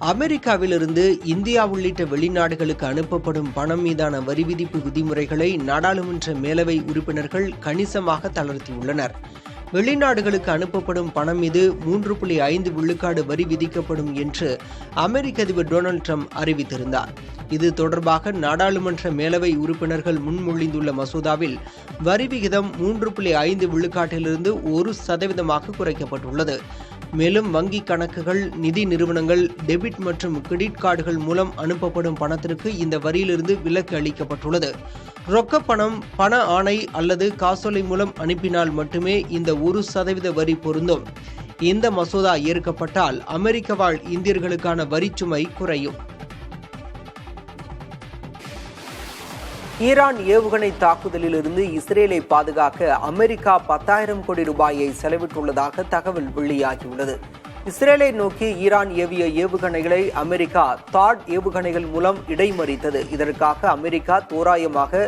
அமெரிக்காவிலிருந்து இந்தியா உள்ளிட்ட வெளிநாடுகளுக்கு அனுப்பப்படும் பணம் மீதான வரி விதிப்பு விதிமுறைகளை நாடாளுமன்ற மேலவை உறுப்பினர்கள் கணிசமாக தளர்த்தியுள்ளனர். வெளிநாடுகளுக்கு அனுப்பப்படும் பணம் மீது 3.5 விழுக்காடு வரி விதிக்கப்படும் என்று அமெரிக்க அதிபர் டொனால்டு ட்ரம்ப் அறிவித்திருந்தார். இது தொடர்பாக நாடாளுமன்ற மேலவை உறுப்பினர்கள் முன்மொழிந்துள்ள மசோதாவில் வரி விகிதம் 3.5 விழுக்காட்டிலிருந்து 1% குறைக்கப்பட்டுள்ளது. மேலும் வங்கிக் கணக்குகள், நிதி நிறுவனங்கள், டெபிட் மற்றும் கிரெடிட் கார்டுகள் மூலம் அனுப்பப்படும் பணத்திற்கு இந்த வரியிலிருந்து விலக்கு அளிக்கப்பட்டுள்ளது. ரொக்கப் பணம், பண ஆணை அல்லது காசோலை மூலம் அனுப்பினால் மட்டுமே இந்த 1% வரி பொருந்தும். இந்த மசோதா ஏற்கப்பட்டால் அமெரிக்க வாழ் இந்தியர்களுக்கான வரிச்சுமை குறையும். ஈரான் ஏவுகணை தாக்குதலிலிருந்து இஸ்ரேலை பாதுகாக்க அமெரிக்கா 10,000 கோடி ரூபாயை செலவிட்டுள்ளதாக தகவல் வெளியாகியுள்ளது. இஸ்ரேலை நோக்கி ஈரான் ஏவிய ஏவுகணைகளை அமெரிக்கா தாட் ஏவுகணைகள் மூலம் இடைமறித்தது. இதற்காக அமெரிக்கா தோராயமாக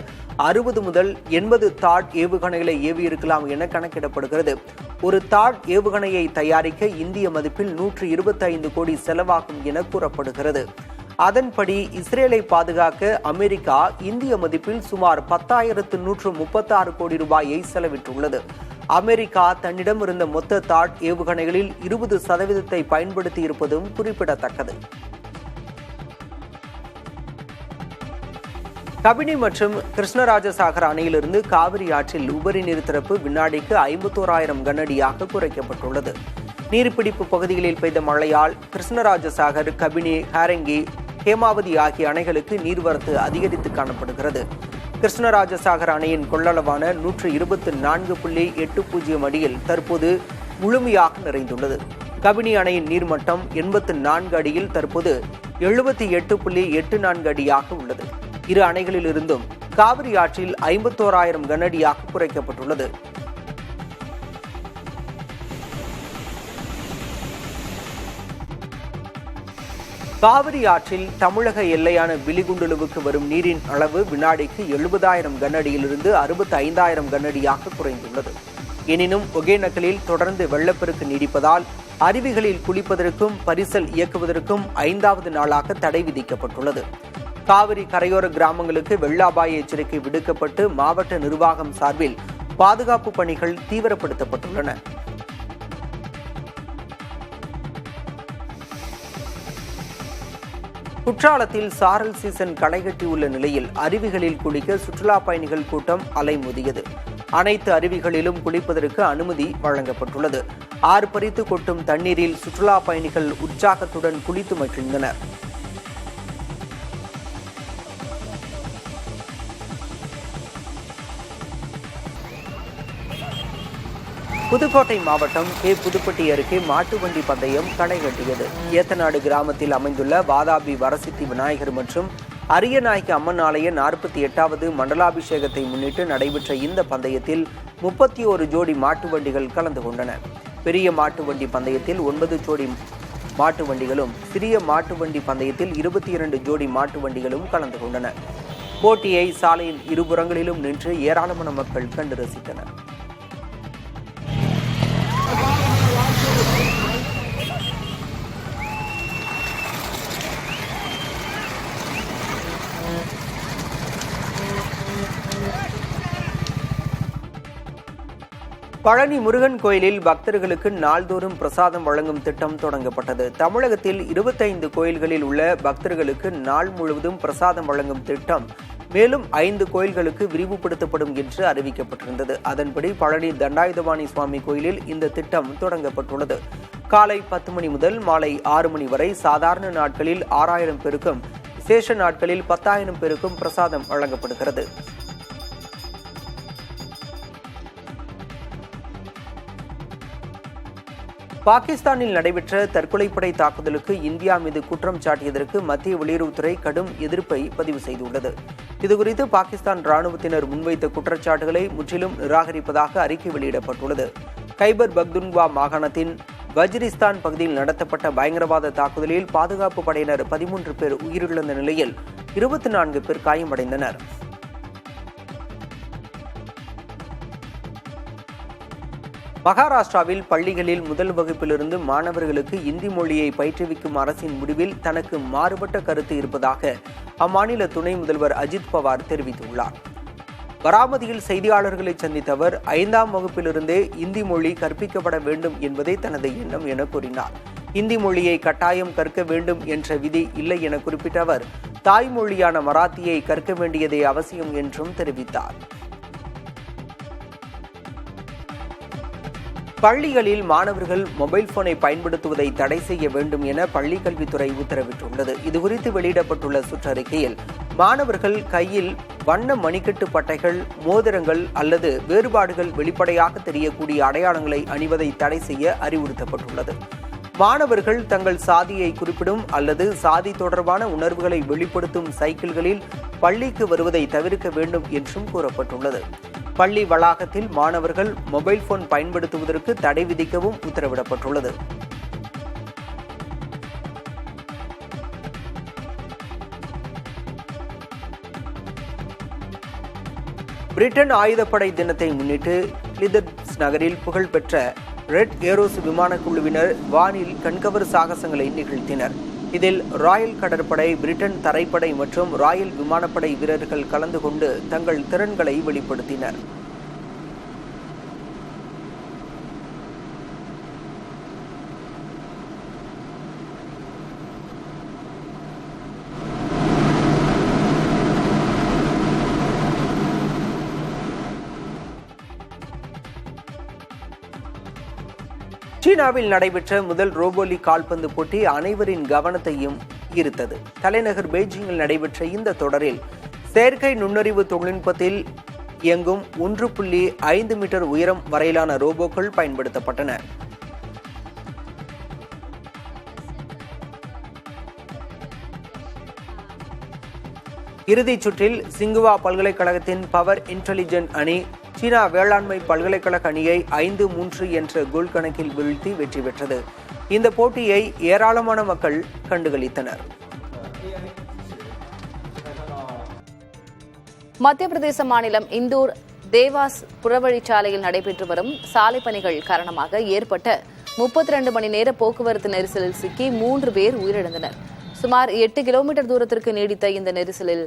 60 முதல் 80 தாட் ஏவுகணைகளை ஏவியிருக்கலாம் என கணக்கிடப்படுகிறது. ஒரு தாட் ஏவுகணையை தயாரிக்க இந்திய மதிப்பில் 125 கோடி செலவாகும் என கூறப்படுகிறது. அதன்படி இஸ்ரேலை பாதுகாக்க அமெரிக்கா இந்திய மதிப்பில் சுமார் 10,136 கோடி ரூபாயை செலவிட்டுள்ளது. அமெரிக்கா தன்னிடம் இருந்த மொத்த தாட் ஏவுகணைகளில் 20% பயன்படுத்தி இருப்பதும் குறிப்பிடத்தக்கது. கபினி மற்றும் கிருஷ்ணராஜசாகர் அணையிலிருந்து காவிரி ஆற்றில் உபரி நீர் திறப்பு வினாடிக்கு 51,000 கனஅடியாக குறைக்கப்பட்டுள்ளது. நீர்பிடிப்பு பகுதிகளில் பெய்த மழையால் கிருஷ்ணராஜசாகர், கபினி, ஹாரங்கி, ஹேமாவதி ஆகிய அணைகளுக்கு நீர்வரத்து அதிகரித்து காணப்படுகிறது. கிருஷ்ணராஜசாகர் அணையின் கொள்ளளவான 124.80 அடியில் தற்போது முழுமையாக நிறைந்துள்ளது. கபினி அணையின் நீர்மட்டம் 84 அடியில் தற்போது 78.84 அடியாக உள்ளது. இரு அணைகளில் இருந்தும் காவிரி ஆற்றில் 51,000 கனஅடியாக குறைக்கப்பட்டுள்ளது. காவிரி ஆற்றில் தமிழக எல்லையான பிலிகுண்டுலுவுக்கு வரும் நீரின் அளவு வினாடிக்கு 70,000 கனஅடியிலிருந்து 65,000 கனஅடியாக குறைந்துள்ளது. எனினும் ஒகேனக்கலில் தொடர்ந்து வெள்ளப்பெருக்கு நீடிப்பதால் அருவிகளில் குளிப்பதற்கும் பரிசல் இயக்குவதற்கும் 5வது நாளாக தடை விதிக்கப்பட்டுள்ளது. காவிரி கரையோர கிராமங்களுக்கு வெள்ள அபாய எச்சரிக்கை விடுக்கப்பட்டு மாவட்ட நிர்வாகம் சார்பில் பாதுகாப்பு பணிகள் தீவிரப்படுத்தப்பட்டுள்ளன. குற்றாலத்தில் சாரல் சீசன் களைகட்டியுள்ள நிலையில் அருவிகளில் குளிக்க சுற்றுலா பயணிகள் கூட்டம் அலைமோதியது. அனைத்து அருவிகளிலும் குளிப்பதற்கு அனுமதி வழங்கப்பட்டுள்ளது. ஆர்ப்பரித்து கொட்டும் தண்ணீரில் சுற்றுலா பயணிகள் உற்சாகத்துடன் குளித்து மகிழ்ந்தனர். புதுக்கோட்டை மாவட்டம் புதுப்பட்டி அருகே மாட்டு வண்டி பந்தயம் களைகட்டியது. ஏத்தநாடு கிராமத்தில் அமைந்துள்ள வாதாபி வரசித்தி விநாயகர் மற்றும் அரியநாயகி அம்மன் ஆலய 48வது மண்டலாபிஷேகத்தை முன்னிட்டு நடைபெற்ற இந்த பந்தயத்தில் 31 ஜோடி மாட்டு வண்டிகள் கலந்து கொண்டன. பெரிய மாட்டு வண்டி பந்தயத்தில் 9 ஜோடி மாட்டு வண்டிகளும், சிறிய மாட்டு வண்டி பந்தயத்தில் 22 ஜோடி மாட்டு வண்டிகளும் கலந்து கொண்டன. போட்டியை சாலையின் இருபுறங்களிலும் நின்று ஏராளமான மக்கள் கண்டு ரசித்தனர். பழனி முருகன் கோயிலில் பக்தர்களுக்கு நாள்தோறும் பிரசாதம் வழங்கும் திட்டம் தொடங்கப்பட்டது. தமிழகத்தில் 25 கோயில்களில் உள்ள பக்தர்களுக்கு நாள் முழுவதும் பிரசாதம் வழங்கும் திட்டம் மேலும் 5 கோயில்களுக்கு விரிவுபடுத்தப்படும் என்று அறிவிக்கப்பட்டிருந்தது. அதன்படி பழனி தண்டாயுதபாணி சுவாமி கோயிலில் இந்த திட்டம் தொடங்கப்பட்டுள்ளது. காலை 10 மணி முதல் மாலை 6 மணி வரை சாதாரண நாட்களில் 6,000 பேருக்கும், விசேஷ நாட்களில் 10,000 பேருக்கும் பிரசாதம் வழங்கப்படுகிறது. பாகிஸ்தானில் நடைபெற்ற தற்கொலைப்படை தாக்குதலுக்கு இந்தியா மீது குற்றம் சாட்டியதற்கு மத்திய வெளியுறவுத்துறை கடும் எதிர்ப்பை பதிவு செய்துள்ளது. இதுகுறித்து பாகிஸ்தான் ராணுவத்தினர் முன்வைத்த குற்றச்சாட்டுகளை முற்றிலும் நிராகரிப்பதாக அறிக்கை வெளியிடப்பட்டுள்ளது. கைபர் பக்துன்குவா மாகாணத்தின் வஜிரிஸ்தான் பகுதியில் நடத்தப்பட்ட பயங்கரவாத தாக்குதலில் பாதுகாப்பு படையினர் 13 பேர் உயிரிழந்த நிலையில் 24 பேர் காயமடைந்தனர். மகாராஷ்டிராவில் பள்ளிகளில் முதல் வகுப்பிலிருந்து மாணவர்களுக்கு இந்தி மொழியை பயிற்றுவிக்கும் அரசின் முடிவில் தனக்கு மாறுபட்ட கருத்து இருப்பதாக அம்மாநில துணை முதல்வர் அஜித் பவார் தெரிவித்துள்ளார். பராமதியில் செய்தியாளர்களை சந்தித்த அவர் 5ஆம் வகுப்பிலிருந்தே இந்தி மொழி கற்பிக்கப்பட வேண்டும் என்பதே தனது எண்ணம் என கூறினார். இந்தி மொழியை கட்டாயம் கற்க வேண்டும் என்ற விதி இல்லை என குறிப்பிட்ட அவர் தாய்மொழியான மராத்தியை கற்க வேண்டியதே அவசியம் என்றும் தெரிவித்தார். பள்ளிகளில் மாணவர்கள் மொபைல் போனை பயன்படுத்துவதை தடை செய்ய வேண்டும் என பள்ளிக்கல்வித்துறை உத்தரவிட்டுள்ளது. இதுகுறித்து வெளியிடப்பட்டுள்ள சுற்றறிக்கையில் மாணவர்கள் கையில் வண்ண மணிக்கட்டு பட்டைகள், மோதிரங்கள் அல்லது வேறுபாடுகள் வெளிப்படையாக தெரியக்கூடிய அடையாளங்களை அணிவதை தடை செய்ய அறிவுறுத்தப்பட்டுள்ளது. மாணவர்கள் தங்கள் சாதியை குறிப்பிடும் அல்லது சாதி தொடர்பான உணர்வுகளை வெளிப்படுத்தும் சைக்கிள்களில் பள்ளிக்கு வருவதை தவிர்க்க வேண்டும் என்றும் கூறப்பட்டுள்ளது. பள்ளி வளாகத்தில் மாணவர்கள் மொபைல் போன் பயன்படுத்துவதற்கு தடை விதிக்கவும் உத்தரவிடப்பட்டுள்ளது. பிரிட்டன் ஆயுதப்படை தினத்தை முன்னிட்டு லிதர்ஸ் நகரில் புகழ்பெற்ற ரெட் ஏரோஸ் விமானக்குழுவினர் வானில் கண்கவர் சாகசங்களை நிகழ்த்தினர். இதில் ராயல் கடற்படை, பிரிட்டன் தரைப்படை மற்றும் ராயல் விமானப்படை வீரர்கள் கலந்து கொண்டு தங்கள் திறன்களை வெளிப்படுத்தினர். சீனாவில் நடைபெற்ற முதல் ரோபோ லீக் கால்பந்து போட்டி அனைவரின் கவனத்தையும் ஈர்த்தது. தலைநகர் பெய்ஜிங்கில் நடைபெற்ற இந்த தொடரில் செயற்கை நுண்ணறிவு தொழில்நுட்பத்தில் இயங்கும் 1.5 மீட்டர் உயரம் வரையிலான ரோபோக்கள் பயன்படுத்தப்பட்டன. இறுதிச் சுற்றில் சிங்குவா பல்கலைக்கழகத்தின் பவர் இன்டெலிஜென்ட் அணி சீனா வேளாண்மை பல்கலைக்கழக அணியை 5-3 என்ற கோல் கணக்கில் வீழ்த்தி வெற்றி பெற்றது. இந்த போட்டியை ஏராளமான மக்கள் கண்டுகளித்தனர். மத்திய பிரதேச மாநிலம் இந்தூர் தேவாஸ் புறவழிச்சாலையில் நடைபெற்று வரும் சாலை பணிகள் காரணமாக ஏற்பட்ட 32 மணி நேர போக்குவரத்து நெரிசலில் சிக்கி 3 பேர் உயிரிழந்தனர். சுமார் 8 கிலோமீட்டர் தூரத்திற்கு நீடித்த இந்த நெரிசலில்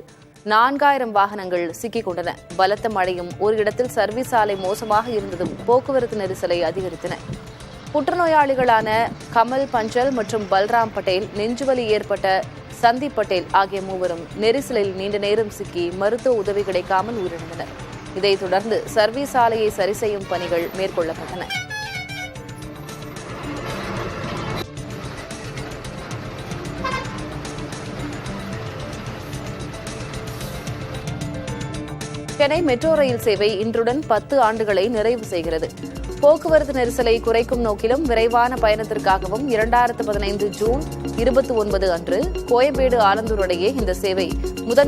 4000 வாகனங்கள் சிக்கிக் கொண்டன. பலத்த மழையும் ஒரு இடத்தில் சர்வீஸ் சாலை மோசமாக இருந்ததும் போக்குவரத்து நெரிசலை அதிகரித்தன. புற்றுநோயாளிகளான கமல் பஞ்சல் மற்றும் பல்ராம் பட்டேல், நெஞ்சுவலி ஏற்பட்ட சந்தீப் பட்டேல் ஆகிய மூவரும் நெரிசலில் நீண்ட நேரம் சிக்கி மருத்துவ உதவி கிடைக்காமல் உயிரிழந்தனர். இதைத் தொடர்ந்து சர்வீஸ் சாலையை சரி செய்யும் பணிகள் மேற்கொள்ளப்பட்டன. சென்னை மெட்ரோ ரயில் சேவை இன்றுடன் 10 ஆண்டுகளை நிறைவு செய்கிறது. போக்குவரத்து நெரிசலை குறைக்கும் நோக்கிலும் விரைவான பயணத்திற்காகவும் 2015 ஜூன் 29 அன்று கோயம்பேடு ஆலந்தூர் இடையே இந்த சேவை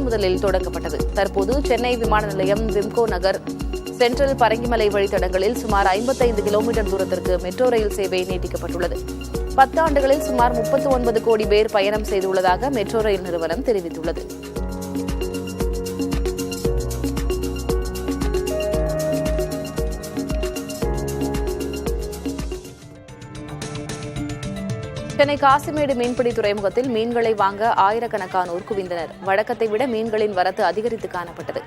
முதலில் தொடங்கப்பட்டது. தற்போது சென்னை விமான நிலையம், விம்கோ நகர், சென்ட்ரல் பரங்கிமலை வழித்தடங்களில் சுமார் 55 கிலோமீட்டர் தூரத்திற்கு மெட்ரோ ரயில் சேவை நீட்டிக்கப்பட்டுள்ளது. 10 ஆண்டுகளில் சுமார் 39 கோடி பேர் பயணம் செய்துள்ளதாக மெட்ரோ ரயில் நிறுவனம் தெரிவித்துள்ளது. சென்னை காசிமேடு மீன்பிடி துறைமுகத்தில் மீன்களை வாங்க ஆயிரக்கணக்கானோர் குவிந்தனர். வழக்கத்தை விட மீன்களின் வரத்து அதிகரித்து காணப்பட்டது.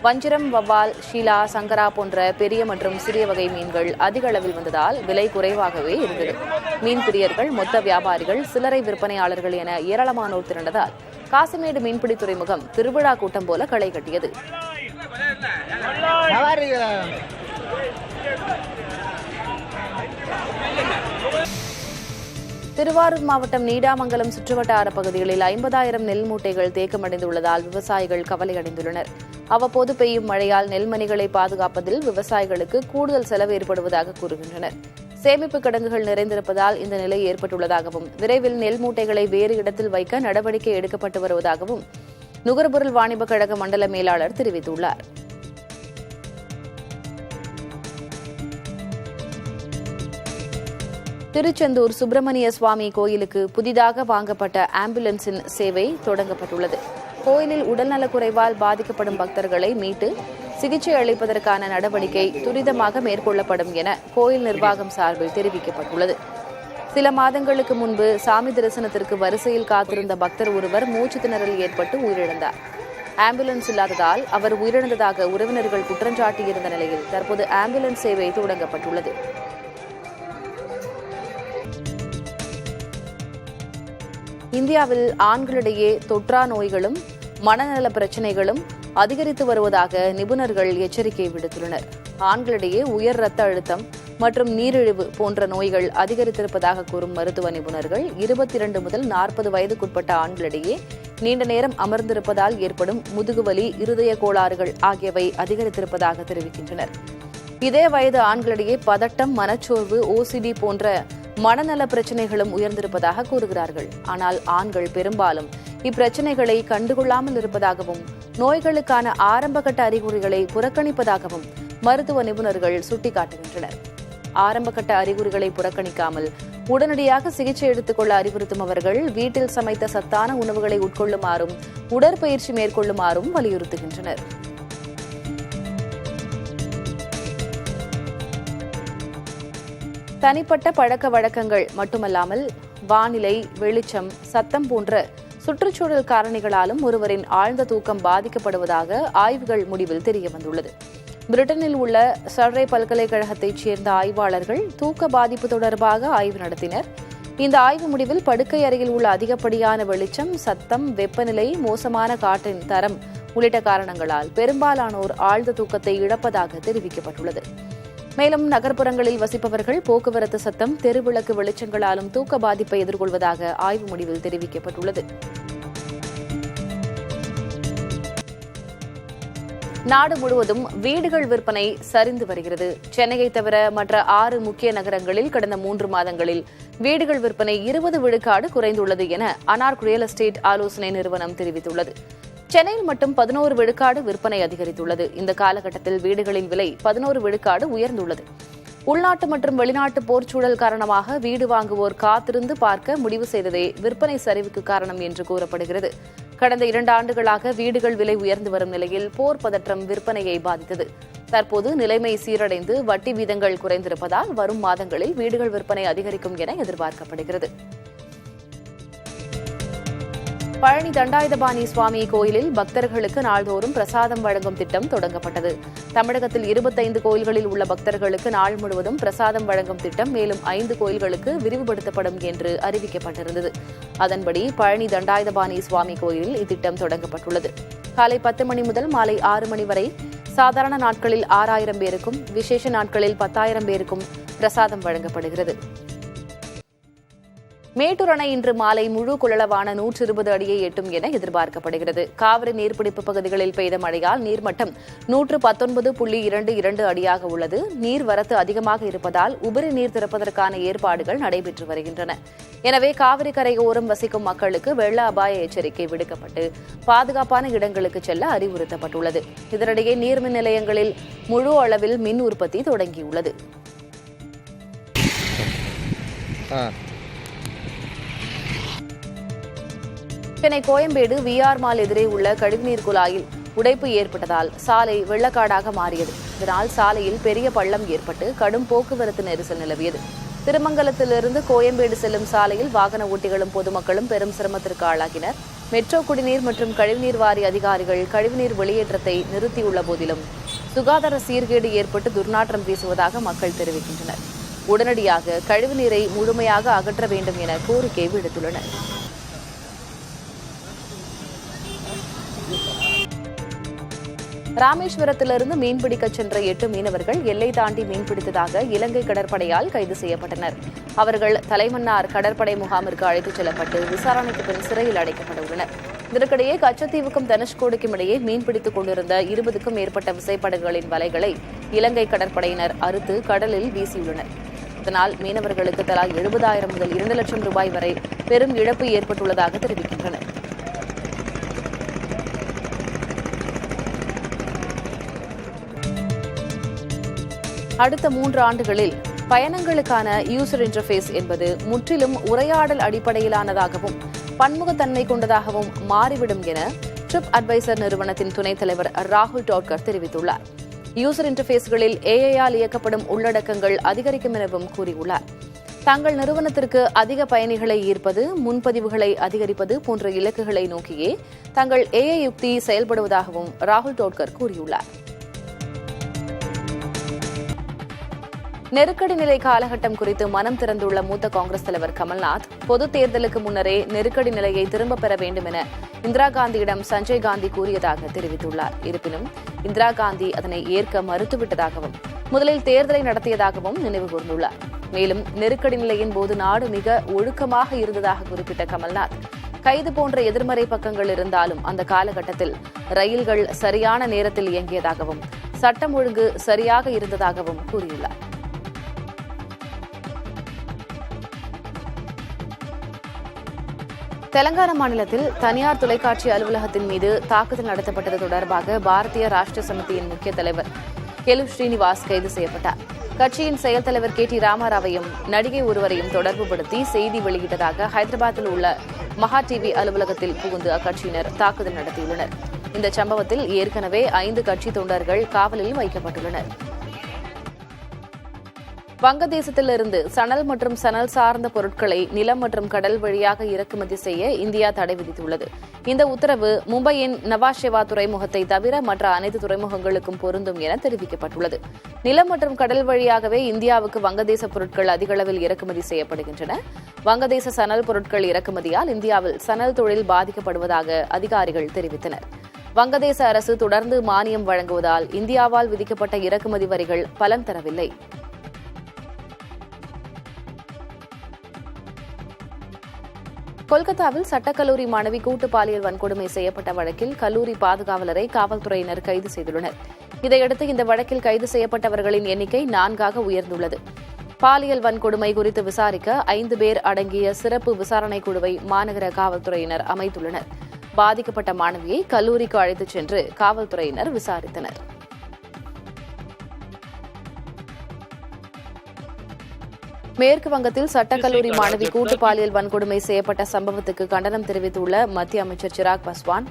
வஞ்சிரம், வவ்வால், ஷீலா, சங்கரா போன்ற பெரிய மற்றும் சிறிய வகை மீன்கள் அதிக அளவில் வந்ததால் விலை குறைவாகவே இருந்தது. மீன் பிரியர்கள், மொத்த வியாபாரிகள், சில்லறை விற்பனையாளர்கள் என ஏராளமானோர் திரண்டதால் காசிமேடு மீன்பிடி துறைமுகம் திருவிழா கூட்டம் போல களை கட்டியது. திருவாரூர் மாவட்டம் நீடாமங்கலம் சுற்றுவட்டார பகுதிகளில் 50,000 நெல் மூட்டைகள் தேக்கமடைந்துள்ளதால் விவசாயிகள் கவலையடைந்துள்ளனர். அவ்வப்போது பெய்யும் மழையால் நெல்மணிகளை பாதுகாப்பதில் விவசாயிகளுக்கு கூடுதல் செலவு ஏற்படுவதாக கூறுகின்றனர். சேமிப்பு கிடங்குகள் நிறைந்திருப்பதால் இந்த நிலை ஏற்பட்டுள்ளதாகவும், விரைவில் நெல் மூட்டைகளை வேறு இடத்தில் வைக்க நடவடிக்கை எடுக்கப்பட்டு வருவதாகவும் நுகர்பொருள் வாணிப கழக மண்டல மேலாளர் தெரிவித்துள்ளார். திருச்செந்தூர் சுப்பிரமணிய சுவாமி கோயிலுக்கு புதிதாக வாங்கப்பட்ட ஆம்புலன்ஸின் சேவை தொடங்கப்பட்டுள்ளது. கோயிலில் உடல்நலக்குறைவால் பாதிக்கப்படும் பக்தர்களை மீட்டு சிகிச்சை அளிப்பதற்கான நடவடிக்கை துரிதமாக மேற்கொள்ளப்படும் என கோயில் நிர்வாகம் சார்பில் தெரிவிக்கப்பட்டுள்ளது. சில மாதங்களுக்கு முன்பு சாமி தரிசனத்திற்கு வரிசையில் காத்திருந்த பக்தர் ஒருவர் மூச்சு திணறல் ஏற்பட்டு உயிரிழந்தார். ஆம்புலன்ஸ் இல்லாததால் அவர் உயிரிழந்ததாக உறவினர்கள் குற்றஞ்சாட்டியிருந்த நிலையில் தற்போது ஆம்புலன்ஸ் சேவை தொடங்கப்பட்டுள்ளது. இந்தியாவில் ஆண்களிடையே தொற்றா நோய்களும் மனநல பிரச்சினைகளும் அதிகரித்து வருவதாக நிபுணர்கள் எச்சரிக்கை விடுத்துள்ளனர். ஆண்களிடையே உயர் இரத்த அழுத்தம் மற்றும் நீரிழிவு போன்ற நோய்கள் அதிகரித்திருப்பதாக கூறும் மருத்துவ நிபுணர்கள் 22 முதல் 40 வயதுக்குட்பட்ட ஆண்களிடையே நீண்ட நேரம் அமர்ந்திருப்பதால் ஏற்படும் முதுகுவலி, இருதய கோளாறுகள் ஆகியவை அதிகரித்திருப்பதாக தெரிவிக்கின்றனர். இதே வயது ஆண்களிடையே பதட்டம், மனச்சோர்வு, ஓசிடி போன்ற மனநல பிரச்சினைகளும் உயர்ந்திருப்பதாக கூறுகிறார்கள். ஆனால் ஆண்கள் பெரும்பாலும் இப்பிரச்சினைகளை கண்டுகொள்ளாமல் இருப்பதாகவும் நோய்களுக்கான ஆரம்பகட்ட அறிகுறிகளை புறக்கணிப்பதாகவும் மருத்துவ நிபுணர்கள் சுட்டிக்காட்டுகின்றனர். ஆரம்பகட்ட அறிகுறிகளை புறக்கணிக்காமல் உடனடியாக சிகிச்சை எடுத்துக்கொள்ள அறிவுறுத்தும் அவர்கள் வீட்டில் சமைத்த சத்தான உணவுகளை உட்கொள்ளுமாறும் உடற்பயிற்சி மேற்கொள்ளுமாறும் வலியுறுத்துகின்றனர். தனிப்பட்ட பழக்க வழக்கங்கள் மட்டுமல்லாமல் வானிலை, வெளிச்சம், சத்தம் போன்ற சுற்றுச்சூழல் காரணிகளாலும் ஒருவரின் ஆழ்ந்த தூக்கம் பாதிக்கப்படுவதாக ஆய்வுகள் முடிவில் தெரியவந்துள்ளது. பிரிட்டனில் உள்ள சர்ரே பல்கலைக்கழகத்தைச் சேர்ந்த ஆய்வாளர்கள் தூக்க பாதிப்பு தொடர்பாக ஆய்வு நடத்தினர். இந்த ஆய்வு முடிவில் படுக்கை அறையில் உள்ள அதிகப்படியான வெளிச்சம், சத்தம், வெப்பநிலை, மோசமான காற்றின் தரம் உள்ளிட்ட காரணங்களால் பெரும்பாலானோர் ஆழ்ந்த தூக்கத்தை இழப்பதாக தெரிவிக்கப்பட்டுள்ளது. மேலும் நகர்ப்புறங்களில் வசிப்பவர்கள் போக்குவரத்து சத்தம், தெருவிளக்கு வெளிச்சங்களாலும் தூக்க பாதிப்பை எதிர்கொள்வதாக ஆய்வு முடிவில் தெரிவிக்கப்பட்டுள்ளது. நாடு முழுவதும் வீடுகள் விற்பனை சரிந்து வருகிறது. சென்னையை தவிர மற்ற 6 முக்கிய நகரங்களில் கடந்த 3 மாதங்களில் வீடுகள் விற்பனை 20 விழுக்காடு குறைந்துள்ளது என அனார்க் ரியல் எஸ்டேட் ஆலோசனை நிறுவனம் தெரிவித்துள்ளது. சென்னையில் மட்டும் 11 விழுக்காடு விற்பனை அதிகரித்துள்ளது. இந்த காலகட்டத்தில் வீடுகளின் விலை 11 விழுக்காடு உயர்ந்துள்ளது. உள்நாட்டு மற்றும் வெளிநாட்டு போர்ச்சூழல் காரணமாக வீடு வாங்குவோர் காத்திருந்து பார்க்க முடிவு செய்ததே விற்பனை சரிவுக்கு காரணம் என்று கூறப்படுகிறது. கடந்த 2 ஆண்டுகளாக வீடுகள் விலை உயர்ந்து வரும் நிலையில் போர் பதற்றம் விற்பனையை பாதித்தது. தற்போது நிலைமை சீரடைந்து வட்டி வீதங்கள் குறைந்திருப்பதால் வரும் மாதங்களில் வீடுகள் விற்பனை அதிகரிக்கும் என எதிர்பார்க்கப்படுகிறது. பழனி தண்டாயுதபாணி சுவாமி கோயிலில் பக்தர்களுக்கு நாள்தோறும் பிரசாதம் வழங்கும் திட்டம் தொடங்கப்பட்டது. தமிழகத்தில் 25 கோயில்களில் உள்ள பக்தர்களுக்கு நாள் முழுவதும் பிரசாதம் வழங்கும் திட்டம் மேலும் 5 கோயில்களுக்கு விரிவுபடுத்தப்படும் என்று அறிவிக்கப்பட்டிருந்தது. அதன்படி பழனி தண்டாயுதபாணி சுவாமி கோயிலில் இத்திட்டம் தொடங்கப்பட்டுள்ளது. காலை 10 மணி முதல் மாலை 6 மணி வரை சாதாரண நாட்களில் 6000 பேருக்கும், விசேஷ நாட்களில் 10,000 பேருக்கும் பிரசாதம் வழங்கப்படுகிறது. மேட்டூர் அணை இன்று மாலை முழு கொள்ளளவான 120 அடியை எட்டும் என எதிர்பார்க்கப்படுகிறது. காவிரி நீர்பிடிப்பு பகுதிகளில் பெய்த மழையால் நீர்மட்டம் 119.22 அடியாக உள்ளது. நீர்வரத்து அதிகமாக இருப்பதால் உபரி நீர் திறப்பதற்கான ஏற்பாடுகள் நடைபெற்று வருகின்றன. எனவே காவிரி கரையோரம் வசிக்கும் மக்களுக்கு வெள்ள அபாய எச்சரிக்கை விடுக்கப்பட்டு பாதுகாப்பான இடங்களுக்கு செல்ல அறிவுறுத்தப்பட்டுள்ளது. இதனிடையே நீர்மின் நிலையங்களில் முழு அளவில் மின் உற்பத்தி தொடங்கியுள்ளது. சென்னை கோயம்பேடு VR மால் எதிரே உள்ள கழிவுநீர் குழாயில் உடைப்பு ஏற்பட்டதால் சாலை வெள்ளக்காடாக மாறியது. இதனால் சாலையில் பெரிய பள்ளம் ஏற்பட்டு கடும் போக்குவரத்து நெரிசல் நிலவியது. திருமங்கலத்திலிருந்து கோயம்பேடு செல்லும் சாலையில் வாகன ஓட்டிகளும் பொதுமக்களும் பெரும் சிரமத்திற்கு ஆளாகினர். மெட்ரோ குடிநீர் மற்றும் கழிவுநீர் வாரிய அதிகாரிகள் கழிவுநீர் வெளியேற்றத்தை நிறுத்தியுள்ள போதிலும் சுகாதார சீர்கேடு ஏற்பட்டு துர்நாற்றம் வீசுவதாக மக்கள் தெரிவிக்கின்றனர். உடனடியாக கழிவுநீரை முழுமையாக அகற்ற வேண்டும் என கோரிக்கை விடுத்துள்ளனர். ராமேஸ்வரத்திலிருந்து மீன்பிடிக்க சென்ற 8 மீனவர்கள் எல்லை தாண்டி மீன்பிடித்ததாக இலங்கை கடற்படையால் கைது செய்யப்பட்டனர். அவர்கள் தலைமன்னார் கடற்படை முகாமிற்கு அழைத்துச் செல்லப்பட்டு விசாரணைக்கு பின் சிறையில் அடைக்கப்பட்டுள்ளனர். இதற்கிடையே கச்சத்தீவுக்கும் தனுஷ்கோடிக்கும் இடையே மீன்பிடித்துக் கொண்டிருந்த 20க்கும் மேற்பட்ட விசைப்படகுகளின் வலைகளை இலங்கை கடற்படையினர் அறுத்து கடலில் வீசியுள்ளனர். இதனால் மீனவர்களுக்கு தலா 70,000 முதல் 2 லட்சம் ரூபாய் வரை பெரும் இழப்பு ஏற்பட்டுள்ளதாக தெரிவிக்கின்றனர். அடுத்த 3 ஆண்டுகளில் பயணங்களுக்கான யூசர் இன்டர்ஃபேஸ் என்பது முற்றிலும் உரையாடல் அடிப்படையிலானதாகவும் பன்முகத்தன்மை கொண்டதாகவும் மாறிவிடும் என ட்ரிப் அட்வைசர் நிறுவனத்தின் துணைத் தலைவர் ராகுல் டோட்கர் தெரிவித்துள்ளார். யூசர் இன்டர்ஃபேஸ்களில் ஏஐயால் இயக்கப்படும் உள்ளடக்கங்கள் அதிகரிக்கும் எனவும் கூறியுள்ளார். தங்கள் நிறுவனத்திற்கு அதிக பயணிகளை ஈர்ப்பது, முன்பதிவுகளை அதிகரிப்பது போன்ற இலக்குகளை நோக்கியே தங்கள் ஏஐ யுக்தி செயல்படுவதாகவும் ராகுல் டோட்கர் கூறியுள்ளார். நெருக்கடி நிலை காலகட்டம் குறித்து மனம் திறந்துள்ள மூத்த காங்கிரஸ் தலைவர் கமல்நாத், பொதுத் தேர்தலுக்கு முன்னரே நெருக்கடி நிலையை திரும்பப் பெற வேண்டும் என இந்திரா காந்தியிடம் சஞ்சய் காந்தி கூறியதாக தெரிவித்துள்ளார். இருப்பினும் இந்திரா காந்தி அதனை ஏற்க மறுத்துவிட்டதாகவும், முதலில் தேர்தலை நடத்தியதாகவும் நினைவு கூர்ந்துள்ளார். மேலும் நெருக்கடி நிலையின் போது நாடு மிக ஒழுக்கமாக இருந்ததாக குறிப்பிட்ட கமல்நாத், கைது போன்ற எதிர்மறை பக்கங்கள் இருந்தாலும் அந்த காலகட்டத்தில் ரயில்கள் சரியான நேரத்தில் இயங்கியதாகவும், சட்டம் ஒழுங்கு சரியாக இருந்ததாகவும் கூறியுள்ளார். தெலங்கானா மாநிலத்தில் தனியார் தொலைக்காட்சி அலுவலகத்தின் மீது தாக்குதல் நடத்தப்பட்டது தொடர்பாக பாரதிய ராஷ்டிரிய சமிதியின் முக்கிய தலைவர் கெலு ஸ்ரீனிவாஸ் கைது செய்யப்பட்டார். கட்சியின் செயல் தலைவர் KT ராமாராவையும் நடிகை ஒருவரையும் தொடர்புபடுத்தி செய்தி வெளியிட்டதாக ஹைதராபாத்தில் உள்ள மகா டிவி அலுவலகத்தில் புகுந்து அக்கட்சியினர் தாக்குதல் நடத்தியுள்ளனர். இந்த சம்பவத்தில் ஏற்கனவே 5 கட்சி தொண்டர்கள் காவலில் வைக்கப்பட்டுள்ளனர். வங்கதேசத்திலிருந்து சணல் மற்றும் சணல் சார்ந்த பொருட்களை நிலம் மற்றும் கடல் வழியாக இறக்குமதி செய்ய இந்தியா தடை விதித்துள்ளது. இந்த உத்தரவு மும்பையின் நவாஷேவா துறைமுகத்தை தவிர மற்ற அனைத்து துறைமுகங்களுக்கும் பொருந்தும் என தெரிவிக்கப்பட்டுள்ளது. நிலம் மற்றும் கடல் வழியாகவே இந்தியாவுக்கு வங்கதேச பொருட்கள் அதிக அளவில் இறக்குமதி செய்யப்படுகின்றன. வங்கதேச சணல் பொருட்கள் இறக்குமதியால் இந்தியாவில் சணல் தொழில் பாதிக்கப்படுவதாக அதிகாரிகள் தெரிவித்தனர். வங்கதேச அரசு தொடர்ந்து மானியம் வழங்குவதால் இந்தியாவால் விதிக்கப்பட்ட இறக்குமதி வரிகள் பலன் தரவில்லை. கொல்கத்தாவில் சட்டக்கல்லூரி மாணவி கூட்டு பாலியல் வன்கொடுமை செய்யப்பட்ட வழக்கில் கல்லூரி பாதுகாவலரை காவல்துறையினர் கைது செய்துள்ளனர். இதையடுத்து இந்த வழக்கில் கைது செய்யப்பட்டவர்களின் எண்ணிக்கை 4ஆக உயர்ந்துள்ளது. பாலியல் வன்கொடுமை குறித்து விசாரிக்க 5 பேர் அடங்கிய சிறப்பு விசாரணை குழுவை மாநகர காவல்துறையினர் அமைத்துள்ளனர். பாதிக்கப்பட்ட மாணவியை கல்லூரிக்கு அழைத்துச் சென்று காவல்துறையினர் விசாரித்தனர். மேற்கு வங்கத்தில் சட்டக்கல்லூரி மாணவி கூட்டு பாலியல் வன்கொடுமை செய்யப்பட்ட சம்பவத்துக்கு கண்டனம் தெரிவித்துள்ள மத்திய அமைச்சர் சிராக் பாஸ்வான்,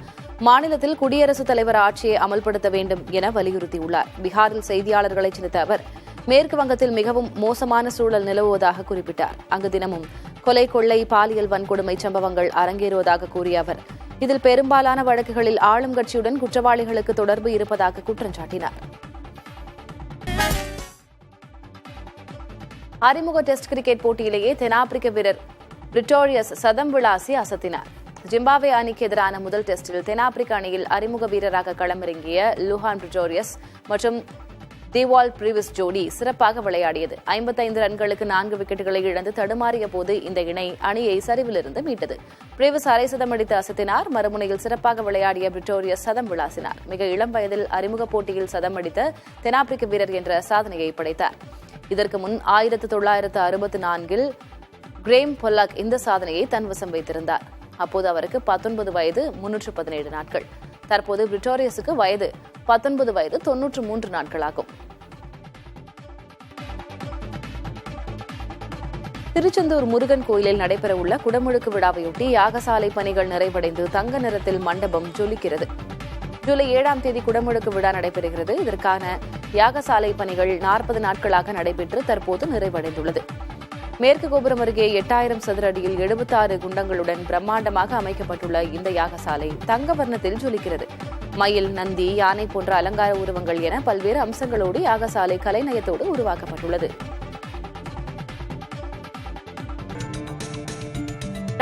மாநிலத்தில் குடியரசுத் தலைவர் ஆட்சியை அமல்படுத்த வேண்டும் என வலியுறுத்தியுள்ளார். பீகாரில் செய்தியாளர்களை சந்தித்த அவர், மேற்கு வங்கத்தில் மிகவும் மோசமான சூழல் நிலவுவதாக குறிப்பிட்டார். அங்கு தினமும் கொலை, கொள்ளை, பாலியல் வன்கொடுமை சம்பவங்கள் அரங்கேறுவதாக கூறிய அவர், இதில் பெரும்பாலான வழக்குகளில் ஆளும் கட்சியுடன் குற்றவாளிகளுக்கு தொடர்பு இருப்பதாக குற்றம் சாட்டினார். அறிமுக டெஸ்ட் கிரிக்கெட் போட்டியிலேயே தென்னாப்பிரிக்க வீரர் பிரிட்டோரியஸ் சதம் விளாசி அசத்தினார். ஜிம்பாப்வே அணிக்கு எதிரான முதல் டெஸ்டில் தென்னாப்பிரிக்க அணியில் அறிமுக வீரராக களமிறங்கிய லூஹான் பிரிட்டோரியஸ் மற்றும் தேவால் பிரிவிஸ் ஜோடி சிறப்பாக விளையாடியது. 55 ரன்களுக்கு 4 விக்கெட்டுகளை இழந்து தடுமாறிய போது இந்த இணை அணியை சரிவிலிருந்து மீட்டது. பிரிவிஸ் அரை சதம் அடித்து அசத்தினார். மறுமுனையில் சிறப்பாக விளையாடிய பிரிட்டோரியஸ் சதம் விளாசினார். மிக இளம் வயதில் அறிமுக போட்டியில் சதம் அடித்த தென்னாப்பிரிக்க வீரர் என்ற சாதனையை படைத்தார். இதற்கு முன் 1964இல் கிரேம் பொல்லாக் இந்த சாதனையை தன்வசம் வைத்திருந்தார். அப்போது அவருக்கு 19 வயது 317 நாட்கள். தற்போது பிரிட்டோரியஸுக்கு வயது 19 வயது 93 நாட்களாகும். திருச்செந்தூர் முருகன் கோயிலில் நடைபெறவுள்ள குடமுழுக்கு விழாவையொட்டி யாகசாலை பணிகள் நிறைவடைந்து தங்க நிறத்தில் மண்டபம் ஜொலிக்கிறது. ஜூலை 7ஆம் தேதி குடமுழுக்கு விழா நடைபெறுகிறது. இதற்கான யாகசாலை பணிகள் 40 நாட்களாக நடைபெற்று தற்போது நிறைவடைந்துள்ளது. மேற்கு கோபுரம் அருகே 8000 சதுர அடியில் 76 குண்டங்களுடன் பிரம்மாண்டமாக அமைக்கப்பட்டுள்ள இந்த யாகசாலை தங்க வர்ணத்தில் ஜொலிக்கிறது. மயில், நந்தி, யானை போன்ற அலங்கார உருவங்கள் என பல்வேறு அம்சங்களோடு யாகசாலை கலைநயத்தோடு உருவாக்கப்பட்டுள்ளது.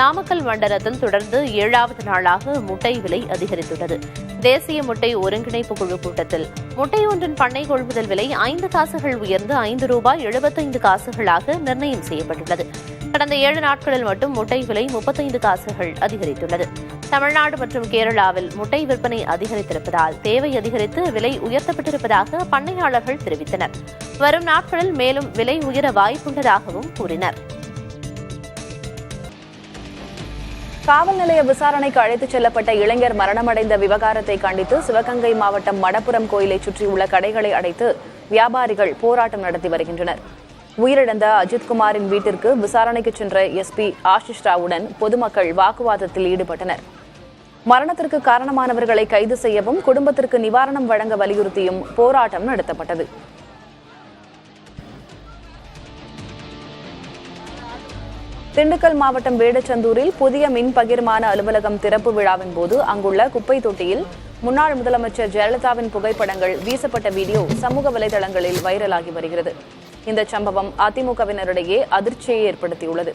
நாமக்கல் மண்டலத்தில் தொடர்ந்து 7வது நாளாக முட்டை விலை அதிகரித்துள்ளது. தேசிய முட்டை ஒருங்கிணைப்பு குழு கூட்டத்தில் முட்டை ஒன்றின் பண்ணை கொள்முதல் விலை 5 காசுகள் உயர்ந்து ₹5.75 நிர்ணயம் செய்யப்பட்டுள்ளது. கடந்த 7 நாட்களில் மட்டும் முட்டை விலை 35 காசுகள் அதிகரித்துள்ளது. தமிழ்நாடு மற்றும் கேரளாவில் முட்டை விற்பனை அதிகரித்திருப்பதால் தேவை அதிகரித்து விலை உயர்த்தப்பட்டிருப்பதாக பண்ணையாளர்கள் தெரிவித்தனர். வரும் நாட்களில் மேலும் விலை உயர வாய்ப்புள்ளதாகவும் கூறினர். காவல் நிலைய விசாரணைக்கு அழைத்துச் செல்லப்பட்ட இளைஞர் மரணமடைந்த விவகாரத்தை கண்டித்து சிவகங்கை மாவட்டம் மடப்புரம் கோயிலை சுற்றியுள்ள கடைகளை அடைத்து வியாபாரிகள் போராட்டம் நடத்தி வருகின்றனர். உயிரிழந்த அஜித்குமாரின் வீட்டிற்கு விசாரணைக்கு சென்ற SP ஆஷிஷ் ராவுடன் பொதுமக்கள் வாக்குவாதத்தில் ஈடுபட்டனர். மரணத்திற்கு காரணமானவர்களை கைது செய்யவும் குடும்பத்திற்கு நிவாரணம் வழங்க வலியுறுத்தியும் போராட்டம் நடத்தப்பட்டது. திண்டுக்கல் மாவட்டம் வேடச்சந்தூரில் புதிய மின் பகிர்மான அலுவலகம் திறப்பு விழாவின் போது அங்குள்ள குப்பை தொட்டியில் முன்னாள் முதலமைச்சர் ஜெயலலிதாவின் புகைப்படங்கள் வீசப்பட்ட வீடியோ சமூக வலைதளங்களில் வைரலாகி வருகிறது. இந்த சம்பவம் அதிமுகவினரிடையே அதிர்ச்சியை ஏற்படுத்தியுள்ளது.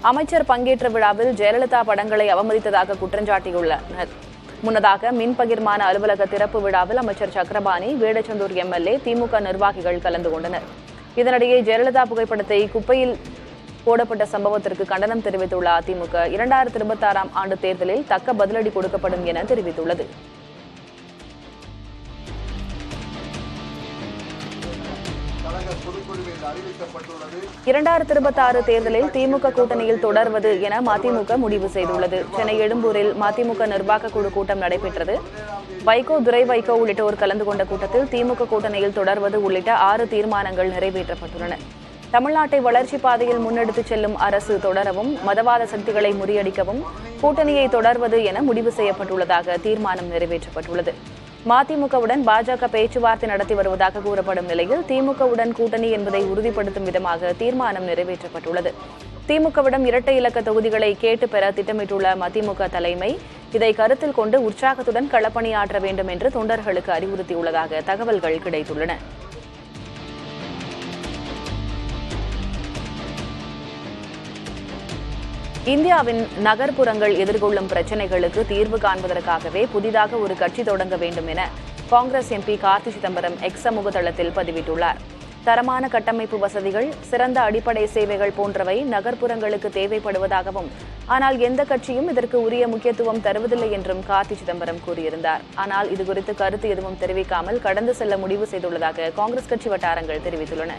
அமைச்சர் பங்கேற்ற விழாவில் ஜெயலலிதா படங்களை அவமதித்ததாக குற்றஞ்சாட்டியுள்ளனர். முன்னதாக மின் பகிர்மான அலுவலக திறப்பு விழாவில் அமைச்சர் சக்கரபாணி, வேடச்சந்தூர் எம்எல்ஏ, திமுக நிர்வாகிகள் கலந்து கொண்டனர். இதனிடையே ஜெயலலிதா புகைப்படத்தை குப்பையில் போடப்பட்ட சம்பவத்திற்கு கண்டனம் தெரிவித்துள்ள அதிமுக 2026 ஆண்டு தேர்தலில் தக்க பதிலடி கொடுக்கப்படும் என தெரிவித்துள்ளது. 2026 தேர்தலில் திமுக கூட்டணியில் தொடர்வது என மதிமுக முடிவு செய்துள்ளது. சென்னை எழும்பூரில் மதிமுக நிர்வாக குழு கூட்டம் நடைபெற்றது. வைகோ, துரை வைகோ உள்ளிட்டோர் கலந்து கொண்ட கூட்டத்தில் திமுக கூட்டணியில் தொடர்வது உள்ளிட்ட 6 தீர்மானங்கள் நிறைவேற்றப்பட்டுள்ளன. தமிழ்நாட்டை வளர்ச்சி பாதையில் முன்னெடுத்துச் செல்லும் அரசு தொடரவும், மதவாத சக்திகளை முறியடிக்கவும் கூட்டணியை தொடர்வது என முடிவு செய்யப்பட்டுள்ளதாக தீர்மானம் நிறைவேற்றப்பட்டுள்ளது. மதிமுகவுடன் பாஜக பேச்சுவார்த்தை நடத்தி வருவதாக கூறப்படும் நிலையில் திமுகவுடன் கூட்டணி என்பதை உறுதிப்படுத்தும் விதமாக தீர்மானம் நிறைவேற்றப்பட்டுள்ளது. திமுகவிடம் இரட்டை இலக்க தொகுதிகளை கேட்டு பெற திட்டமிட்டுள்ள மதிமுக தலைமை இதை கருத்தில் கொண்டு உற்சாகத்துடன் களப்பணியாற்ற வேண்டும் என்று தொண்டர்களுக்கு அறிவுறுத்தியுள்ளதாக தகவல்கள் கிடைத்துள்ளன. இந்தியாவின் நகர்ப்புறங்கள் எதிர்கொள்ளும் பிரச்சினைகளுக்கு தீர்வு காண்பதற்காகவே புதிதாக ஒரு கட்சி தொடங்க வேண்டும் என காங்கிரஸ் எம்பி கார்த்தி சிதம்பரம் எக்ஸ் சமூக தளத்தில் பதிவிட்டுள்ளார். தரமான கட்டமைப்பு வசதிகள், சிறந்த அடிப்படை சேவைகள் போன்றவை நகர்ப்புறங்களுக்கு தேவைப்படுவதாகவும், ஆனால் எந்த கட்சியும் இதற்கு உரிய முக்கியத்துவம் தருவதில்லை என்றும் கார்த்தி சிதம்பரம் கூறியிருந்தார். ஆனால் இதுகுறித்து கருத்து எதுவும் தெரிவிக்காமல் கடந்து செல்ல முடிவு செய்துள்ளதாக காங்கிரஸ் கட்சி வட்டாரங்கள் தெரிவித்துள்ளன.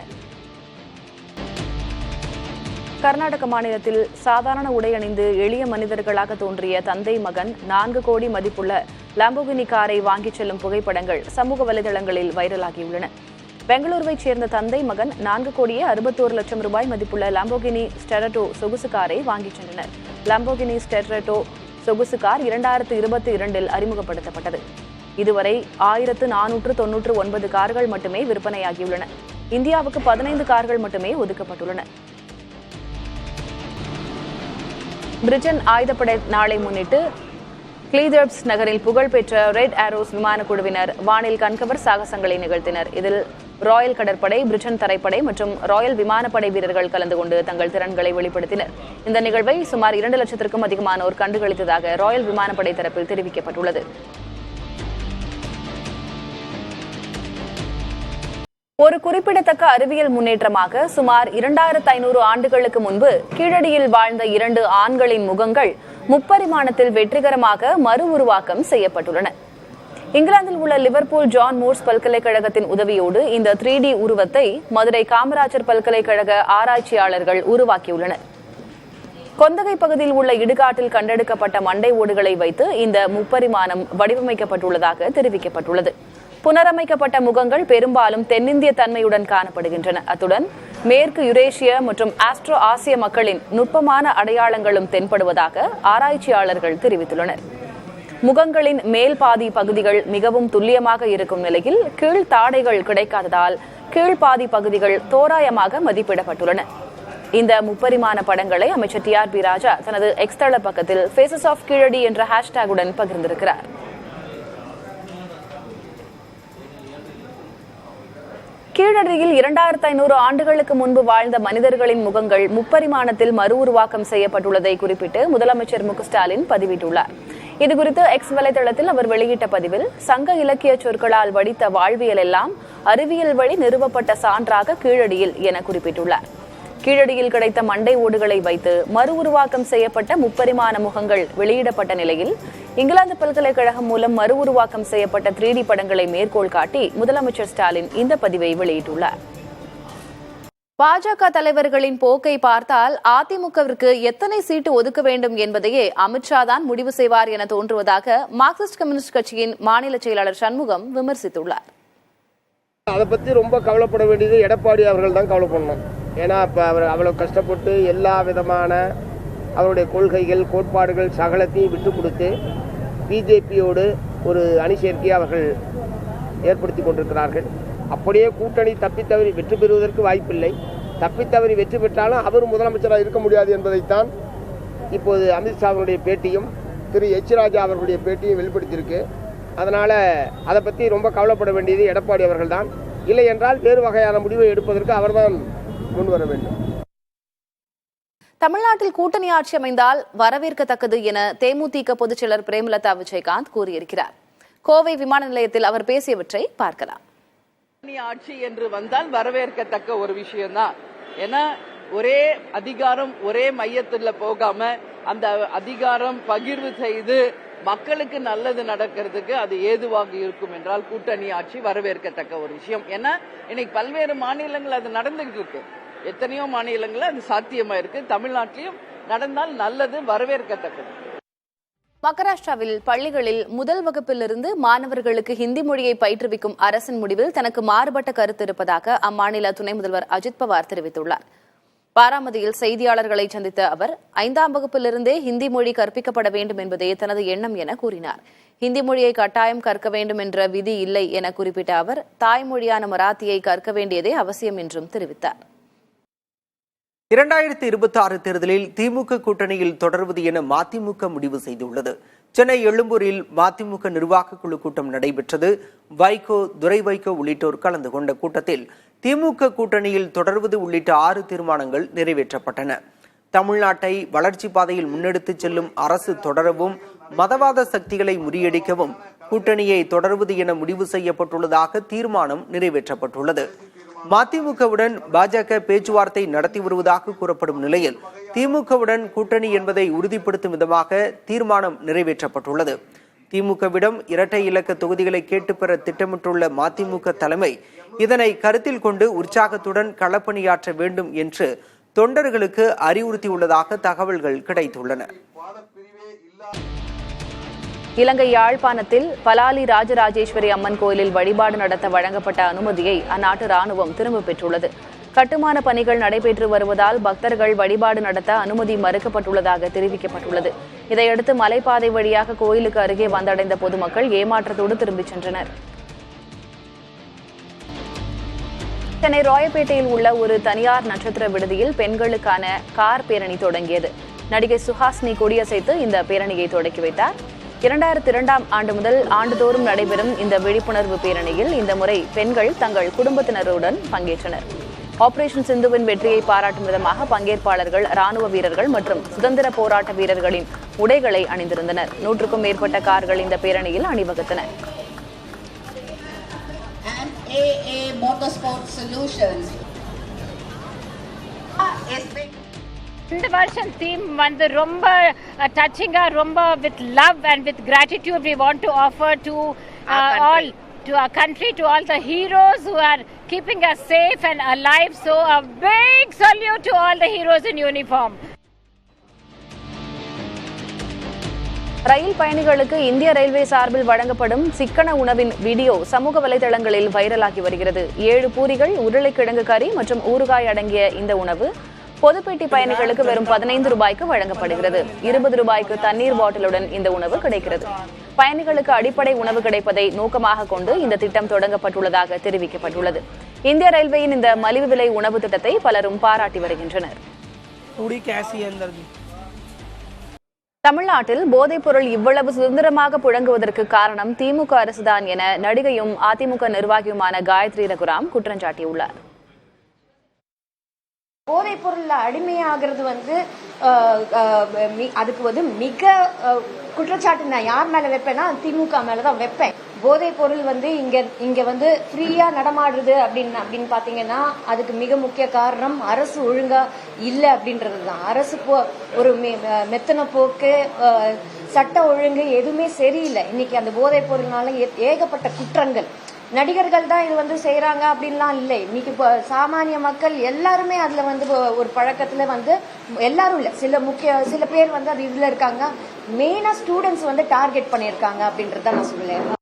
கர்நாடக மாநிலத்தில் சாதாரண உடை அணிந்து எளிய மனிதர்களாக தோன்றிய தந்தை மகன் 4 கோடி மதிப்புள்ள லாம்போகினி காரை வாங்கிச் செல்லும் புகைப்படங்கள் சமூக வலைதளங்களில் வைரலாகியுள்ளன. பெங்களூருவைச் சேர்ந்த தந்தை மகன் 4 கோடியே 61 லட்சம் ரூபாய் மதிப்புள்ள லாம்போகினி ஸ்டெரட்டோ சொகுசு காரை வாங்கிச் சென்றனர். லாம்போகினி ஸ்டெரட்டோ சொகுசு கார் 2022 அறிமுகப்படுத்தப்பட்டது. இதுவரை 1499 கார்கள் மட்டுமே விற்பனையாகியுள்ளன. இந்தியாவுக்கு 15 கார்கள் மட்டுமே ஒதுக்கப்பட்டுள்ளன. பிரிட்டன் ஆயுதப்படை நாளை முன்னிட்டு கிளீதர்ப்ஸ் நகரில் புகழ்பெற்ற ரெட் ஆரோஸ் விமானக்குழுவினர் வானில் கண்கவர் சாகசங்களை நிகழ்த்தினர். இதில் ராயல் கடற்படை, பிரிட்டன் தரைப்படை மற்றும் ராயல் விமானப்படை வீரர்கள் கலந்து கொண்டு தங்கள் திறன்களை வெளிப்படுத்தினர். இந்த நிகழ்வை சுமார் 2 லட்சத்திற்கும் அதிகமானோர் கண்டுகளித்ததாக ராயல் விமானப்படை தரப்பில் தெரிவிக்கப்பட்டுள்ளது. ஒரு குறிப்பிடத்தக்க அறிவியல் முன்னேற்றமாக சுமார் 2500 ஆண்டுகளுக்கு முன்பு கீழடியில் வாழ்ந்த 2 ஆண்களின் முகங்கள் முப்பரிமாணத்தில் வெற்றிகரமாக மறு உருவாக்கம் செய்யப்பட்டுள்ளன. இங்கிலாந்தில் உள்ள லிவர்பூல் ஜான் மூர்ஸ் பல்கலைக்கழகத்தின் உதவியோடு இந்த 3D உருவத்தை மதுரை காமராஜர் பல்கலைக்கழக ஆராய்ச்சியாளர்கள் உருவாக்கியுள்ளனர். கொந்தகை பகுதியில் உள்ள இடுகாட்டில் கண்டெடுக்கப்பட்ட மண்டை ஓடுகளை வைத்து இந்த முப்பரிமாணம் வடிவமைக்கப்பட்டுள்ளதாக தெரிவிக்கப்பட்டுள்ளது. புனரமைக்கப்பட்ட முகங்கள் பெரும்பாலும் தென்னிந்திய தன்மையுடன் காணப்படுகின்றன. அத்துடன் மேற்கு யுரேஷிய மற்றும் ஆஸ்ட்ரோ ஆசிய மக்களின் நுட்பமான அடையாளங்களும் தென்படுவதாக ஆராய்ச்சியாளர்கள் தெரிவித்துள்ளனர். முகங்களின் மேல் பாதி பகுதிகள் மிகவும் துல்லியமாக இருக்கும் நிலையில் கீழ் தாடைகள் கிடைக்காததால் கீழ்பாதி பகுதிகள் தோராயமாக மதிப்பிடப்பட்டுள்ளன. இந்த முப்பரிமாண படங்களை அமைச்சர் TRP ராஜா தனது எக்ஸ் தள பக்கத்தில் ஃபேசஸ் ஆஃப் கீழடி என்ற ஹேஷ்டேகுடன் பகிர்ந்திருக்கிறார். கீழடியில் 2500 ஆண்டுகளுக்கு முன்பு வாழ்ந்த மனிதர்களின் முகங்கள் முப்பரிமாணத்தில் மறு உருவாக்கம் செய்யப்பட்டுள்ளதை குறிப்பிட்டு முதலமைச்சர் மு.க.ஸ்டாலின் பதிவிட்டுள்ளார். இதுகுறித்து எக்ஸ் வலைதளத்தில் அவர் வெளியிட்ட பதிவில், சங்க இலக்கிய சொற்களால் வடித்த வாழ்வியல் எல்லாம் அறிவியல் வழி நிறுவப்பட்ட சான்றாக கீழடியில் என குறிப்பிட்டுள்ளார். கீழடியில் கிடைத்த மண்டை ஓடுகளை வைத்து மறு உருவாக்கம் செய்யப்பட்ட முப்பரிமாண முகங்கள் வெளியிடப்பட்ட நிலையில் இங்கிலாந்து பல்கலைக்கழகம் மூலம் மறு உருவாக்கம் செய்யப்பட்ட 3D படங்களை மேற்கோள் காட்டி முதலமைச்சர் ஸ்டாலின் இந்த பதிவை வெளியிட்டுள்ளார். பாஜக தலைவர்களின் போக்கை பார்த்தால் அதிமுகவிற்கு எத்தனை சீட்டு ஒதுக்க வேண்டும் என்பதையே அமித்ஷா தான் முடிவு செய்வார் என தோன்றுவதாக மார்க்சிஸ்ட் கம்யூனிஸ்ட் கட்சியின் மாநில செயலாளர் சண்முகம் விமர்சித்துள்ளார். அதை பற்றி ரொம்ப கவலைப்பட வேண்டியது எடப்பாடி அவர்கள் தான் கவலைப்படணும். ஏன்னா இப்போ அவர் அவ்வளோ கஷ்டப்பட்டு எல்லா விதமான அவருடைய கொள்கைகள், கோட்பாடுகள் சகலத்தையும் விட்டு கொடுத்து பிஜேபியோடு ஒரு அணி சேர்க்கையை அவர்கள் ஏற்படுத்தி கொண்டிருக்கிறார்கள். அப்படியே கூட்டணி தப்பித்தவறி வெற்றி பெறுவதற்கு வாய்ப்பில்லை. தப்பித்தவறி வெற்றி பெற்றாலும் அவர் முதலமைச்சராக இருக்க முடியாது என்பதைத்தான் இப்போது அமித்ஷா அவருடைய பேட்டியும் திரு எச் ராஜா அவர்களுடைய பேட்டியும் வெளிப்படுத்தியிருக்கு. அதனால் அதை பற்றி ரொம்ப கவலைப்பட வேண்டியது எடப்பாடி அவர்கள்தான். இல்லை என்றால் வேறு வகையான முடிவை எடுப்பதற்கு அவர்தான் முன்வர வேண்டும். தமிழ்நாட்டில் கூட்டணி ஆட்சி அமைந்தால் வரவேற்கத்தக்கது என தேமுதிக பொதுச்செயலர் பிரேமலதா விஜயகாந்த் கூறியிருக்கிறார். கோவை விமான நிலையத்தில் அவர் பேசியவற்றை பார்க்கலாம். கூட்டணி ஆட்சி என்று வந்தால் வரவேற்கத்தக்க ஒரு விஷயம்தான். ஏன்னா ஒரே அதிகாரம் ஒரே மையத்தில் போகாம அந்த அதிகாரம் பகிர்வு செய்து மக்களுக்கு நல்லது நடக்கிறதுக்கு அது ஏதுவாக இருக்கும் என்றால் கூட்டணி ஆட்சி வரவேற்கத்தக்க ஒரு விஷயம். ஏன்னா இன்னைக்கு பல்வேறு மாநிலங்கள் அது நடந்துகிட்டு இருக்கு. எத்தனையோ மாநிலங்கள் அது சாத்தியமா இருக்கு. தமிழ்நாட்டிலும் நடந்தால் நல்லது, வரவேற்கத்தக்கது. மகாராஷ்டிராவில் பள்ளிகளில் முதல் வகுப்பிலிருந்து மாணவர்களுக்கு ஹிந்தி மொழியை பயிற்றுவிக்கும் அரசின் முடிவில் தனக்கு மாறுபட்ட கருத்து இருப்பதாக அம்மாநில துணை முதல்வர் அஜித் பவார் தெரிவித்துள்ளார். பாராமதியில் செய்தியாளர்களை சந்தித்த அவர் 5ஆம் வகுப்பிலிருந்தே ஹிந்தி மொழி கற்பிக்கப்பட வேண்டும் என்பதே தனது எண்ணம் என கூறினார். ஹிந்தி மொழியை கட்டாயம் கற்க வேண்டும் என்ற விதி இல்லை என குறிப்பிட்ட அவர் தாய்மொழியான மராத்தியை கற்க வேண்டியதே அவசியம் என்றும் தெரிவித்தார். 2026 தேர்தலில் திமுக கூட்டணியில் தொடர்வது என மதிமுக முடிவு செய்துள்ளது. சென்னை எழும்பூரில் மதிமுக நிர்வாக குழு கூட்டம் நடைபெற்றது. வைகோ, துரை வைகோ உள்ளிட்டோர் கலந்து கொண்ட கூட்டத்தில் திமுக கூட்டணியில் தொடர்வது உள்ளிட்ட 6 தீர்மானங்கள் நிறைவேற்றப்பட்டன. தமிழ்நாட்டை வளர்ச்சி பாதையில் முன்னெடுத்துச் செல்லும் அரசு தொடரவும், மதவாத சக்திகளை முறியடிக்கவும் கூட்டணியை தொடர்வது என முடிவு செய்யப்பட்டுள்ளதாக தீர்மானம் நிறைவேற்றப்பட்டுள்ளது. மதிமுகவுடன் பாஜக பேச்சுவார்த்தை நடத்தி வருவதாக கூறப்படும் நிலையில் திமுகவுடன் கூட்டணி என்பதை உறுதிப்படுத்தும் விதமாக தீர்மானம் நிறைவேற்றப்பட்டுள்ளது. திமுகவிடம் இரட்டை இலக்க தொகுதிகளை கேட்டுப்பெற திட்டமிட்டுள்ள மதிமுக தலைமை இதனை கருத்தில் கொண்டு உற்சாகத்துடன் களப்பணியாற்ற வேண்டும் என்று தொண்டர்களுக்கு அறிவுறுத்தியுள்ளதாக தகவல்கள் கிடைத்துள்ளன. இலங்கை யாழ்ப்பாணத்தில் பலாலி ராஜராஜேஸ்வரி அம்மன் கோயிலில் வழிபாடு நடத்த வழங்கப்பட்ட அனுமதியை அந்நாட்டு ராணுவம் திரும்பப் பெற்றுள்ளது. கட்டுமான பணிகள் நடைபெற்று வருவதால் பக்தர்கள் வழிபாடு நடத்த அனுமதி மறுக்கப்பட்டுள்ளதாக தெரிவிக்கப்பட்டுள்ளது. இதையடுத்து மலைப்பாதை வழியாக கோயிலுக்கு அருகே வந்தடைந்த பொதுமக்கள் ஏமாற்றத்தோடு திரும்பிச் சென்றனர். சென்னை ராயப்பேட்டையில் உள்ள ஒரு தனியார் நட்சத்திர விடுதியில் பெண்களுக்கான கார் பேரணி தொடங்கியது. நடிகை சுஹாசினி கொடியசைத்து இந்த பேரணியை தொடக்கி வைத்தார். 2002ஆம் ஆண்டு முதல் ஆண்டுதோறும் நடைபெறும் இந்த விழிப்புணர்வு பேரணியில் இந்த முறை பெண்கள் தங்கள் குடும்பத்தினருடன் பங்கேற்றனர். ஆபரேஷன் சிந்துவின் வெற்றியை பாராட்டும் விதமாக பங்கேற்பாளர்கள் ராணுவ வீரர்கள் மற்றும் சுதந்திர போராட்ட வீரர்களின் உடைகளை அணிந்திருந்தனர். 100க்கும் மேற்பட்ட கார்கள் இந்த பேரணியில் அணிவகுத்தன. இந்த வருஷம் தீம் வந்து ரொம்ப டச்சிங்கா, ரொம்ப with love and with gratitude we want to offer to all, to our country, to all the heroes who are keeping us safe and alive. So a big salute to all the heroes in uniform. ரயில் பயணிகளுக்கு இந்திய railway சார்பில் வழங்கப்படும் சிக்கன உணவின் video சமூக வலைதளங்களில் வைரலாகி வருகிறது. 7 பூரிகள், உருளைக்கிழங்கு கறி மற்றும் ஊறுகாய் அடங்கிய இந்த உணவு பொதுப்பேட்டி பயணிகளுக்கு வெறும் 15 ரூபாய்க்கு வழங்கப்படுகிறது. 20 ரூபாய்க்கு தண்ணீர் பாட்டிலுடன் இந்த உணவு கிடைக்கிறது. பயணிகளுக்கு அடிப்படை உணவு கிடைப்பதை நோக்கமாக கொண்டு இந்த திட்டம் தொடங்கப்பட்டுள்ளதாக தெரிவிக்கப்பட்டுள்ளது. இந்திய ரயில்வேயின் இந்த மலிவு விலை உணவு திட்டத்தை பலரும் பாராட்டி வருகின்றனர். தமிழ்நாட்டில் போதைப் பொருள் இவ்வளவு சுதந்திரமாக புழங்குவதற்கு காரணம் திமுக அரசுதான் என நடிகையும் அதிமுக நிர்வாகியுமான காயத்ரி ரகுராம் குற்றம் சாட்டியுள்ளார். போதைப் பொருள் அடிமையாகிறது வந்து அதுக்கு வந்து மிக குற்றச்சாட்டு நான் யார் மேல வைப்பேன்னா திமுக மேலதான் வைப்பேன். போதைப் பொருள் வந்து இங்க வந்து ஃப்ரீயா நடமாடுறது அப்படின்னு பாத்தீங்கன்னா அதுக்கு மிக முக்கிய காரணம் அரசு ஒழுங்கா இல்லை அப்படின்றதுதான். அரசு ஒரு மெத்தன போக்கு, சட்ட ஒழுங்கு எதுவுமே சரியில்லை. இன்னைக்கு அந்த போதைப் பொருள்னால ஏகப்பட்ட குற்றங்கள். நடிகர்கள் தான் இது வந்து செய்யறாங்க அப்படின்லாம் இல்லை. இன்னைக்கு சாமானிய மக்கள் எல்லாருமே அதுல வந்து ஒரு பழக்கத்துல வந்து எல்லாரும் இல்ல, சில பேர் வந்து அது இதுல இருக்காங்க. மெயினா ஸ்டூடெண்ட்ஸ் வந்து டார்கெட் பண்ணியிருக்காங்க அப்படின்றத நான் சொல்லுவேன்.